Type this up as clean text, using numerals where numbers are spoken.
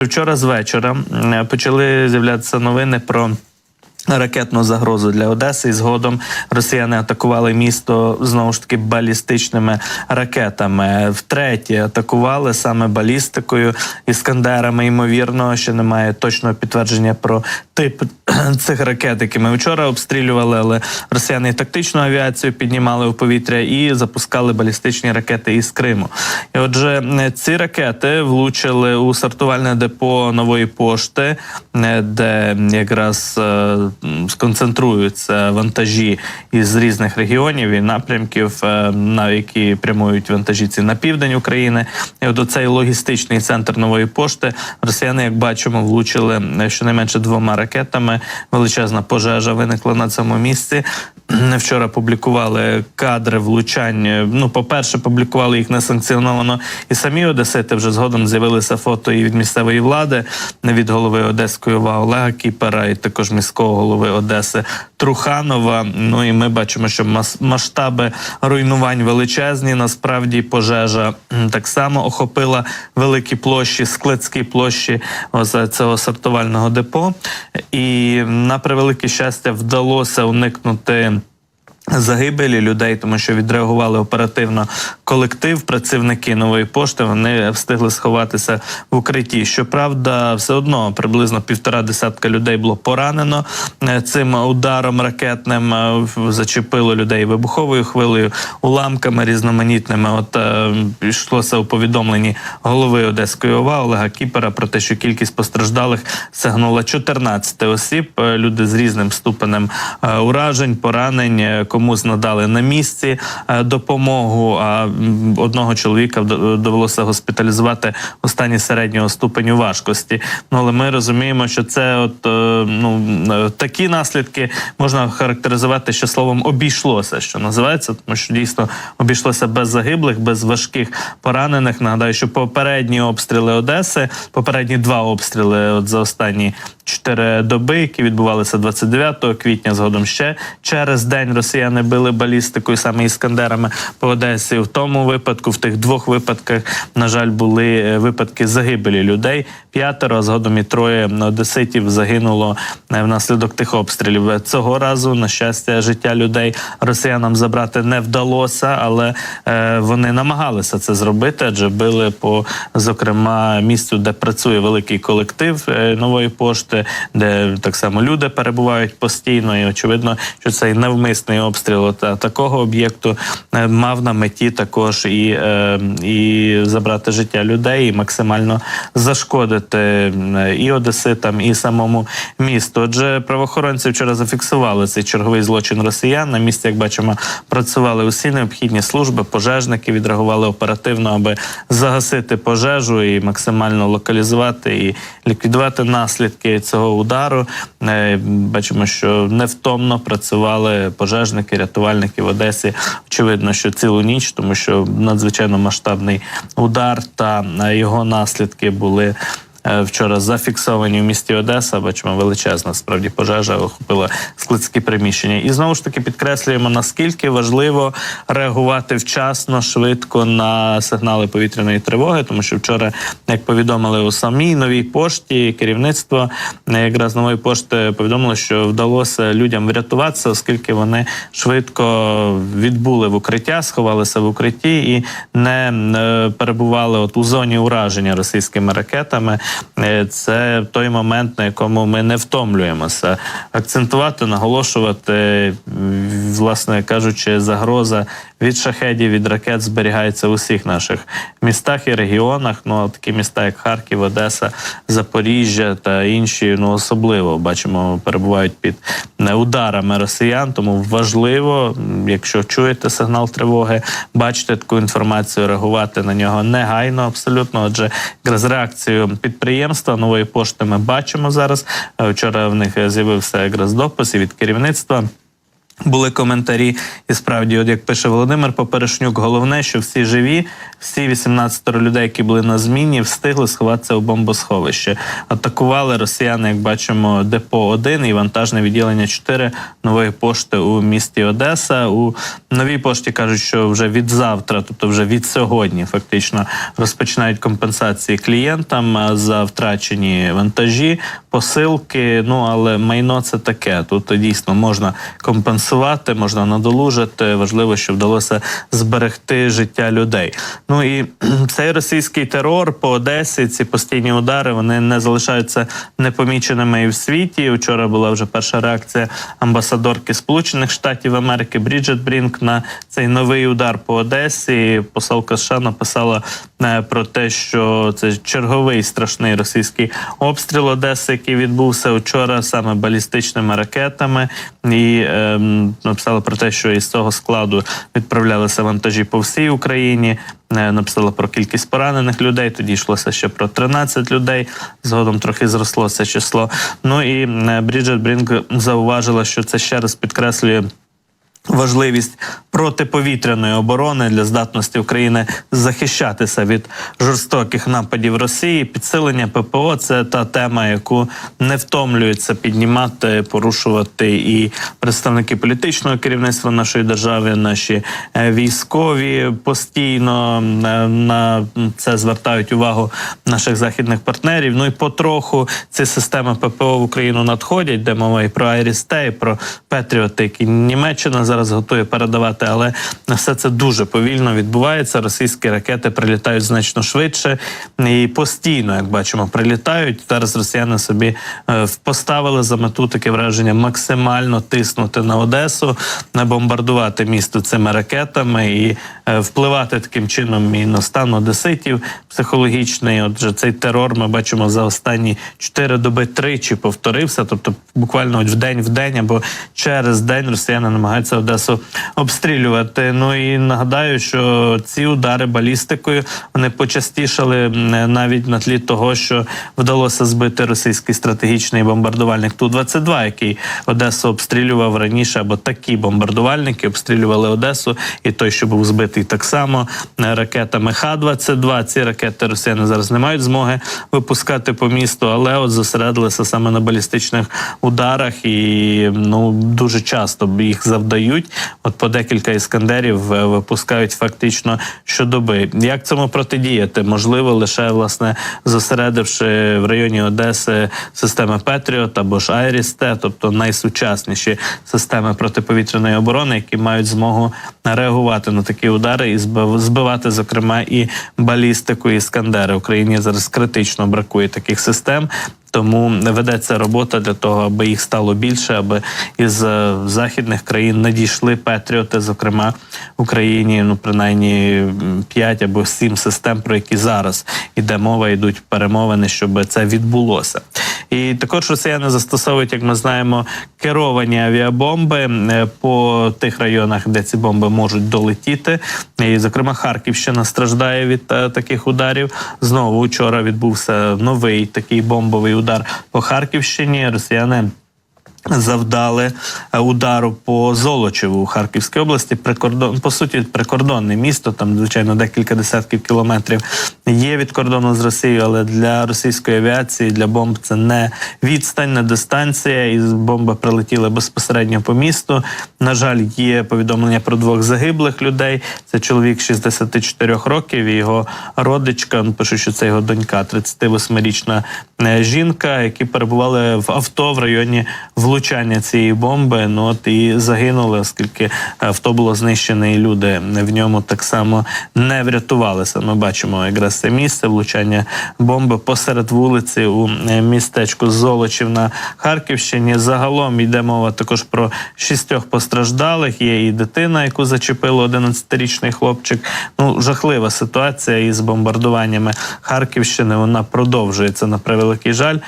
Вчора з вечора почали з'являтися новини про ракетну загрозу для Одеси, і згодом росіяни атакували місто, знову ж таки, балістичними ракетами. Втретє атакували саме балістикою, іскандерами. Ймовірно, ще немає точного підтвердження про тип цих ракет, які ми вчора обстрілювали, але росіяни і тактичну авіацію піднімали у повітря і запускали балістичні ракети із Криму. І отже, ці ракети влучили у сортувальне депо Нової пошти, де якраз сконцентруються вантажі із різних регіонів і напрямків, на які прямують вантажівці на південь України. І от оцей логістичний центр Нової пошти росіяни, як бачимо, влучили щонайменше 2 ракетами. Величезна пожежа виникла на цьому місці. Вчора публікували кадри влучань. Ну, по-перше, публікували їх несанкціоновано і самі одесити. Вже згодом з'явилися фото і від місцевої влади, від голови Одеської ОВА Олега Кіпера, і також міського голови Одеси Труханова. Ну і ми бачимо, що масштаби руйнувань величезні. Насправді пожежа так само охопила великі площі, складські площі цього сортувального депо. І на превелике щастя вдалося уникнути загибелі людей, тому що відреагували оперативно колектив, працівники Нової пошти, вони встигли сховатися в укритті. Щоправда, все одно приблизно 1,5 десятка людей було поранено цим ударом ракетним, зачепило людей вибуховою хвилею, уламками різноманітними. От йшлося у повідомленні голови Одеської ОВА Олега Кіпера про те, що кількість постраждалих сягнула 14 осіб, люди з різним ступенем уражень, поранень, комусь надали на місці допомогу, а одного чоловіка довелося госпіталізувати у стані середнього ступеню важкості. Ну, але ми розуміємо, що це такі наслідки можна характеризувати ще словом «обійшлося», що називається, тому що дійсно обійшлося без загиблих, без важких поранених. Нагадаю, що попередні обстріли Одеси, попередні 2 обстріли за останні 4 доби, які відбувалися 29 квітня, згодом ще через день росіяни били балістикою, саме іскандерами по Одесі. В тому випадку, в тих 2 випадках, на жаль, були випадки загибелі людей. 5, а згодом і 3 одеситів загинуло внаслідок тих обстрілів. Цього разу, на щастя, життя людей росіянам забрати не вдалося, але вони намагалися це зробити, адже били по, зокрема, місцю, де працює великий колектив Нової пошти, де так само люди перебувають постійно, і очевидно, що цей навмисний обстріл такого об'єкту мав на меті також і забрати життя людей, і максимально зашкодити і одеситам, і самому місту. Отже, правоохоронці вчора зафіксували цей черговий злочин росіян. На місці, як бачимо, працювали усі необхідні служби, пожежники відреагували оперативно, аби загасити пожежу і максимально локалізувати і ліквідувати наслідки цього удару. Бачимо, що невтомно працювали пожежники, рятувальники в Одесі. Очевидно, що цілу ніч, тому що надзвичайно масштабний удар та його наслідки були вчора зафіксовані в місті Одеса. Бачимо, величезна справді пожежа охопила складські приміщення. І знову ж таки підкреслюємо, наскільки важливо реагувати вчасно, швидко на сигнали повітряної тривоги, тому що вчора, як повідомили у самій Новій пошті, керівництво якраз Нової пошти повідомило, що вдалося людям врятуватися, оскільки вони швидко відбули в укриття, сховалися в укритті і не перебували у зоні ураження російськими ракетами. Це той момент, на якому ми не втомлюємося акцентувати, наголошувати. Власне кажучи, загроза від шахедів, від ракет зберігається в усіх наших містах і регіонах. Ну, такі міста, як Харків, Одеса, Запоріжжя та інші, особливо, бачимо, перебувають під ударами росіян. Тому важливо, якщо чуєте сигнал тривоги, бачите таку інформацію, реагувати на нього негайно абсолютно. Отже, якраз реакцію підприємства Нової пошти ми бачимо зараз. Вчора в них з'явився якраз допис від керівництва. Були коментарі, і справді, от як пише Володимир Поперешнюк, головне, що всі живі, всі 18 людей, які були на зміні, встигли сховатися у бомбосховище. Атакували росіяни, як бачимо, депо 1 і вантажне відділення 4 Нової пошти у місті Одеса. У Новій пошті кажуть, що вже від завтра, тобто вже від сьогодні, фактично розпочинають компенсації клієнтам за втрачені вантажі, посилки. Ну але майно це таке. Тут дійсно можна компенсувати, можна надолужити. Важливо, щоб вдалося зберегти життя людей. Ну і цей російський терор по Одесі, ці постійні удари, вони не залишаються непоміченими і в світі. Вчора була вже перша реакція амбасадорки Сполучених Штатів Америки Бріджет Брінк на цей новий удар по Одесі. Посолка США написала про те, що це черговий страшний російський обстріл Одеси, який відбувся вчора саме балістичними ракетами. І написала про те, що із цього складу відправлялися вантажі по всій Україні. Написала про кількість поранених людей, тоді йшлося ще про 13 людей, згодом трохи зросло це число. Ну і Бріджет Брінк зауважила, що це ще раз підкреслює важливість протиповітряної оборони для здатності України захищатися від жорстоких нападів Росії. Підсилення ППО – це та тема, яку не втомлюються піднімати, порушувати і представники політичного керівництва нашої держави, наші військові постійно на це звертають увагу наших західних партнерів. Ну і потроху ці системи ППО в Україну надходять, де мова і про Айріс-Т, і про Петріоти, які Німеччина зараз готує передавати, але все це дуже повільно відбувається. Російські ракети прилітають значно швидше і постійно, як бачимо, прилітають. Зараз росіяни собі поставили за мету таке враження максимально тиснути на Одесу, бомбардувати місто цими ракетами і впливати таким чином і на стан одеситів психологічний. Отже, цей терор ми бачимо за останні 4 доби тричі повторився, тобто буквально в день або через день росіяни намагаються Одесу обстрілювати. Ну і нагадаю, що ці удари балістикою, вони почастішали навіть на тлі того, що вдалося збити російський стратегічний бомбардувальник Ту-22, який Одесу обстрілював раніше, або такі бомбардувальники обстрілювали Одесу, і той, що був збитий так само ракетами Х-22. Ці ракети росіяни зараз не мають змоги випускати по місту, але от зосередилися саме на балістичних ударах і дуже часто їх завдають. От по декілька іскандерів випускають фактично щодоби. Як цьому протидіяти? Можливо, лише, власне, зосередивши в районі Одеси системи Петріот або ж Айріс-Т, тобто найсучасніші системи протиповітряної оборони, які мають змогу реагувати на такі удари і збивати, зокрема, і балістику, і іскандери. Україні зараз критично бракує таких систем. Тому ведеться робота для того, аби їх стало більше, аби із західних країн надійшли Петріоти, зокрема в Україні, принаймні 5 або 7 систем, про які зараз іде мова, йдуть перемовини, щоб це відбулося. І також росіяни застосовують, як ми знаємо, керовані авіабомби по тих районах, де ці бомби можуть долетіти. І, зокрема, Харківщина страждає від таких ударів. Знову вчора відбувся новий такий бомбовий удар по Харківщині. Росіяни завдали удару по Золочеву у Харківській області. По суті, прикордонне місто, там, звичайно, декілька десятків кілометрів є від кордону з Росією, але для російської авіації, для бомб це не відстань, не дистанція, і бомби прилетіли безпосередньо по місту. На жаль, є повідомлення про 2 загиблих людей. Це чоловік 64 років і його родичка, пишуть, що це його донька, 38-річна жінка, які перебували в авто в районі влучання цієї бомби, і загинули, оскільки авто було знищене, і люди в ньому так само не врятувалися. Ми бачимо якраз це місце влучання бомби посеред вулиці у містечку Золочів на Харківщині. Загалом йде мова також про 6 постраждалих. Є і дитина, яку зачепило 11-річний хлопчик. Жахлива ситуація із бомбардуваннями Харківщини. Вона продовжується, на превеликий жаль.